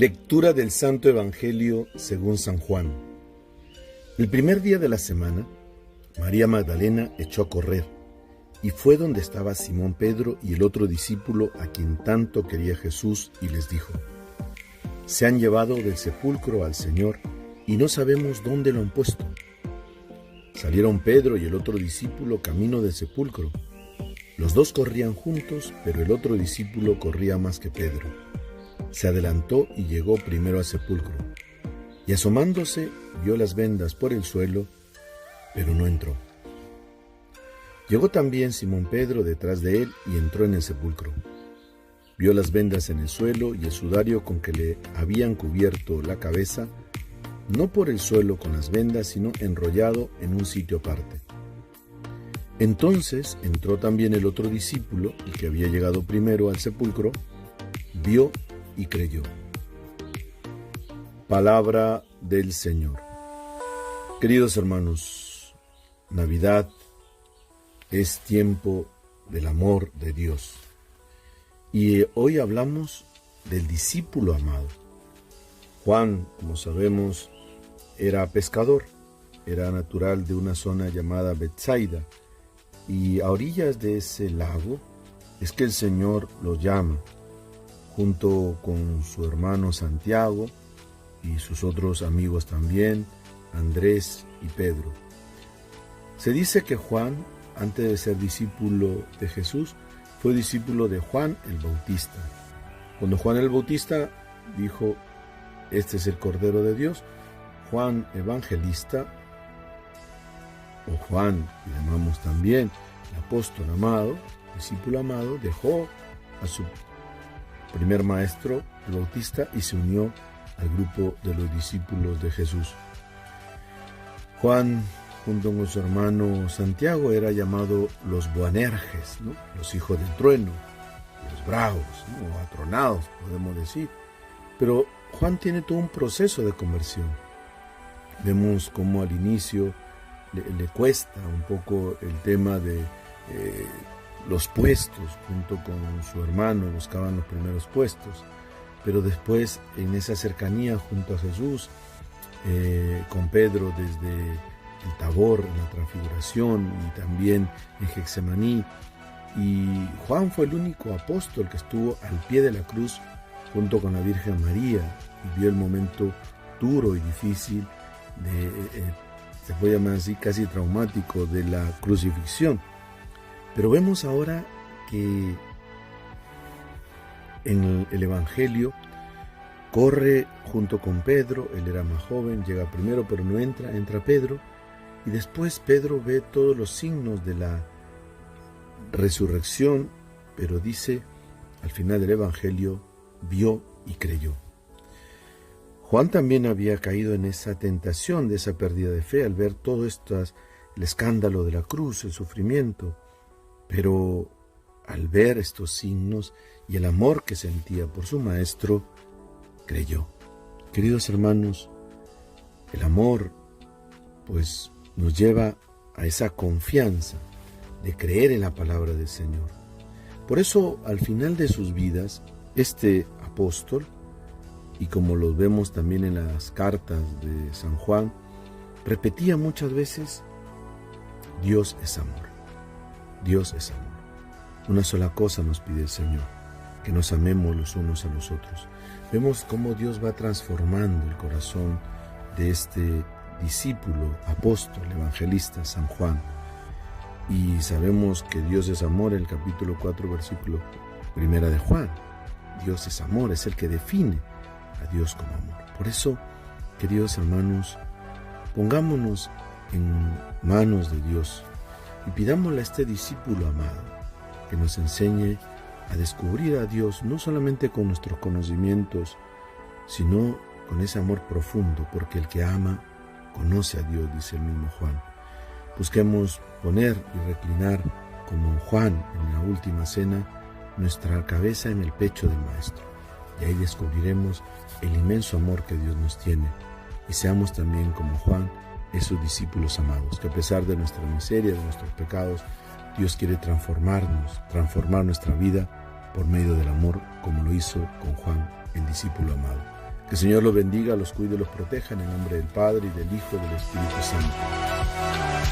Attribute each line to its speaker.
Speaker 1: Lectura del Santo Evangelio según San Juan. El primer día de la semana, María Magdalena echó a correr y fue donde estaba Simón Pedro y el otro discípulo a quien tanto quería Jesús y les dijo: «Se han llevado del sepulcro al Señor y no sabemos dónde lo han puesto». Salieron Pedro y el otro discípulo camino del sepulcro. Los dos corrían juntos, pero el otro discípulo corría más que Pedro. Se adelantó y llegó primero al sepulcro, y asomándose vio las vendas por el suelo, pero no entró. Llegó también Simón Pedro detrás de él y entró en el sepulcro. Vio las vendas en el suelo y el sudario con que le habían cubierto la cabeza, no por el suelo con las vendas, sino enrollado en un sitio aparte. Entonces entró también el otro discípulo, el que había llegado primero al sepulcro, vio y creyó. Palabra del Señor. Queridos hermanos, Navidad es tiempo del amor de Dios. Y hoy hablamos del discípulo amado. Juan, como sabemos, era pescador, era natural de una zona llamada Betsaida, y a orillas de ese lago es que el Señor lo llama, junto con su hermano Santiago y sus otros amigos también, Andrés y Pedro. Se dice que Juan, antes de ser discípulo de Jesús, fue discípulo de Juan el Bautista. Cuando Juan el Bautista dijo: «Este es el Cordero de Dios», Juan Evangelista, o Juan, que llamamos también el apóstol amado, discípulo amado, dejó a su primer maestro, el Bautista, y se unió al grupo de los discípulos de Jesús. Juan, junto con su hermano Santiago, era llamado los Boanerges, ¿no? Los hijos del trueno, los bravos, ¿no? O atronados, podemos decir. Pero Juan tiene todo un proceso de conversión. Vemos cómo al inicio le cuesta un poco el tema de los puestos. Junto con su hermano buscaban los primeros puestos, pero después, en esa cercanía junto a Jesús, con Pedro desde el Tabor, en la Transfiguración, y también en Getsemaní, y Juan fue el único apóstol que estuvo al pie de la cruz junto con la Virgen María y vio el momento duro y difícil se puede llamar así, casi traumático, de la crucifixión. Pero vemos ahora que en el Evangelio corre junto con Pedro. Él era más joven, llega primero pero no entra Pedro, y después Pedro ve todos los signos de la resurrección, pero dice al final del Evangelio: vio y creyó. Juan también había caído en esa tentación de esa pérdida de fe al ver todo esto, el escándalo de la cruz, el sufrimiento, pero al ver estos signos y el amor que sentía por su maestro, creyó. Queridos hermanos, el amor pues nos lleva a esa confianza de creer en la palabra del Señor. Por eso, al final de sus vidas, este apóstol, y como lo vemos también en las cartas de San Juan, repetía muchas veces: Dios es amor, Dios es amor. Una sola cosa nos pide el Señor: que nos amemos los unos a los otros. Vemos cómo Dios va transformando el corazón de este discípulo, apóstol, evangelista, San Juan. Y sabemos que Dios es amor, el capítulo 4, versículo 1 de Juan. Dios es amor, es el que define a Dios como amor. Por eso, queridos hermanos, pongámonos en manos de Dios y pidámosle a este discípulo amado que nos enseñe a descubrir a Dios, no solamente con nuestros conocimientos, sino con ese amor profundo, porque el que ama conoce a Dios, dice el mismo Juan. Busquemos poner y reclinar, como Juan en la última cena, nuestra cabeza en el pecho del Maestro, y ahí descubriremos el inmenso amor que Dios nos tiene, y seamos también como Juan, esos discípulos amados, que a pesar de nuestra miseria, de nuestros pecados, Dios quiere transformarnos, transformar nuestra vida por medio del amor, como lo hizo con Juan, el discípulo amado. Que el Señor los bendiga, los cuide y los proteja en el nombre del Padre, y del Hijo y del Espíritu Santo.